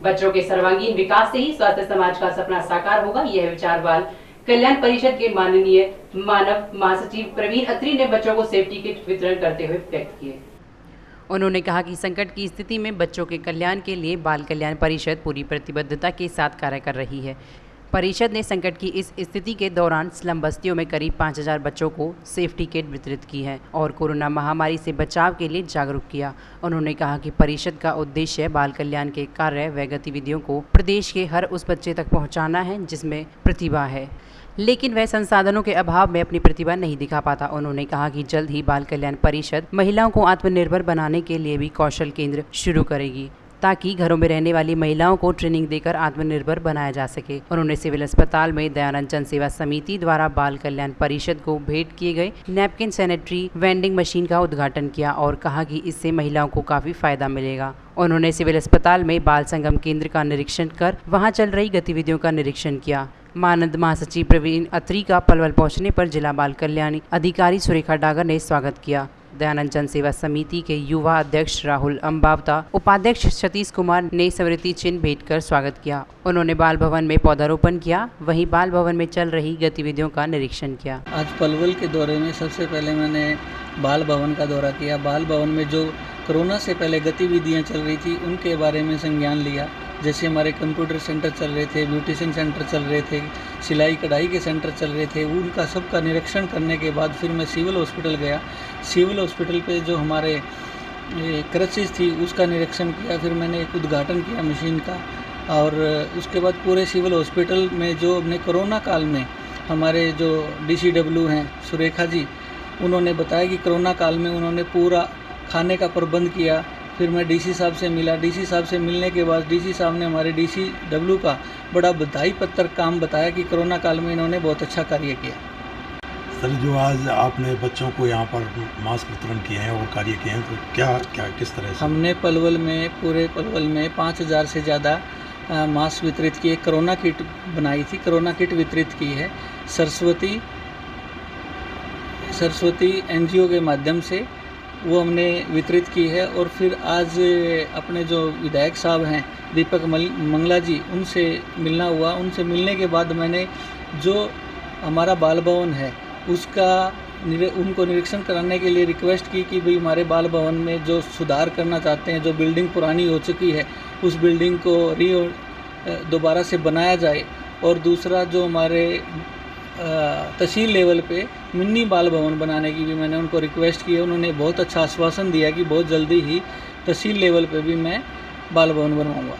बच्चों के सर्वांगीण विकास से ही स्वस्थ समाज का सपना साकार होगा। यह विचार बाल कल्याण परिषद के माननीय मानव महासचिव प्रवीण अत्री ने बच्चों को सेफ्टी किट वितरण करते हुए व्यक्त किए। उन्होंने कहा कि संकट की स्थिति में बच्चों के कल्याण के लिए बाल कल्याण परिषद पूरी प्रतिबद्धता के साथ कार्य कर रही है। परिषद ने संकट की इस स्थिति के दौरान स्लम बस्तियों में करीब 5000 बच्चों को सेफ्टी किट वितरित की है और कोरोना महामारी से बचाव के लिए जागरूक किया। उन्होंने कहा कि परिषद का उद्देश्य बाल कल्याण के कार्य व गतिविधियों को प्रदेश के हर उस बच्चे तक पहुंचाना है जिसमें प्रतिभा है, लेकिन वह संसाधनों के अभाव में अपनी प्रतिभा नहीं दिखा पाता। उन्होंने कहा कि जल्द ही बाल कल्याण परिषद महिलाओं को आत्मनिर्भर बनाने के लिए भी कौशल केंद्र शुरू करेगी ताकि घरों में रहने वाली महिलाओं को ट्रेनिंग देकर आत्मनिर्भर बनाया जा सके। उन्होंने सिविल अस्पताल में दयानंद जन सेवा समिति द्वारा बाल कल्याण परिषद को भेंट किए गए नैपकिन सैनिटरी वेंडिंग मशीन का उद्घाटन किया और कहा कि इससे महिलाओं को काफी फायदा मिलेगा। उन्होंने सिविल अस्पताल में बाल संगम केंद्र का निरीक्षण कर वहां चल रही गतिविधियों का निरीक्षण किया। मानद महासचिव प्रवीण अत्री का पलवल पहुंचने पर जिला बाल कल्याण अधिकारी सुरेखा डागर ने स्वागत किया। दयानंद जन सेवा समिति के युवा अध्यक्ष राहुल अम्बावता, उपाध्यक्ष सतीश कुमार ने स्मृति चिन्ह भेंट कर स्वागत किया। उन्होंने बाल भवन में पौधारोपण किया, वहीं बाल भवन में चल रही गतिविधियों का निरीक्षण किया। आज पलवल के दौरे में सबसे पहले मैंने बाल भवन का दौरा किया। बाल भवन में जो कोरोना से पहले गतिविधियां चल रही थी उनके बारे में संज्ञान लिया। जैसे हमारे कंप्यूटर सेंटर चल रहे थे, ब्यूटिशियन सेंटर चल रहे थे, सिलाई कढ़ाई के सेंटर चल रहे थे, उनका सबका निरीक्षण करने के बाद फिर मैं सिविल हॉस्पिटल गया। सिविल हॉस्पिटल पे जो हमारे क्रचेस थी उसका निरीक्षण किया। फिर मैंने एक उद्घाटन किया मशीन का और उसके बाद पूरे सिविल हॉस्पिटल में जो अपने कोरोना काल में हमारे जो DCW हैं सुरेखा जी, उन्होंने बताया कि कोरोना काल में उन्होंने पूरा खाने का प्रबंध किया। फिर मैं DC साहब से मिला। DC साहब से मिलने के बाद DC साहब ने हमारे DCW का बड़ा बधाई पत्र काम बताया कि कोरोना काल में इन्होंने बहुत अच्छा कार्य किया। सर, जो आज आपने बच्चों को यहाँ पर मास्क वितरण किए हैं और कार्य किए हैं, तो क्या किस तरह से? हमने पूरे पलवल में 5000 से ज़्यादा मास्क वितरित किए। कोरोना किट बनाई थी, कोरोना किट वितरित की है। सरस्वती NGO के माध्यम से वो हमने वितरित की है। और फिर आज अपने जो विधायक साहब हैं दीपक मंगला जी, उनसे मिलना हुआ। उनसे मिलने के बाद मैंने जो हमारा बाल भवन है उनको निरीक्षण कराने के लिए रिक्वेस्ट की कि भाई हमारे बाल भवन में जो सुधार करना चाहते हैं, जो बिल्डिंग पुरानी हो चुकी है उस बिल्डिंग को दोबारा से बनाया जाए। और दूसरा जो हमारे तहसील लेवल पे मिनी बाल भवन बनाने की भी मैंने उनको रिक्वेस्ट की है। उन्होंने बहुत अच्छा आश्वासन दिया कि बहुत जल्दी ही तहसील लेवल पे भी मैं बाल भवन बनवाऊंगा।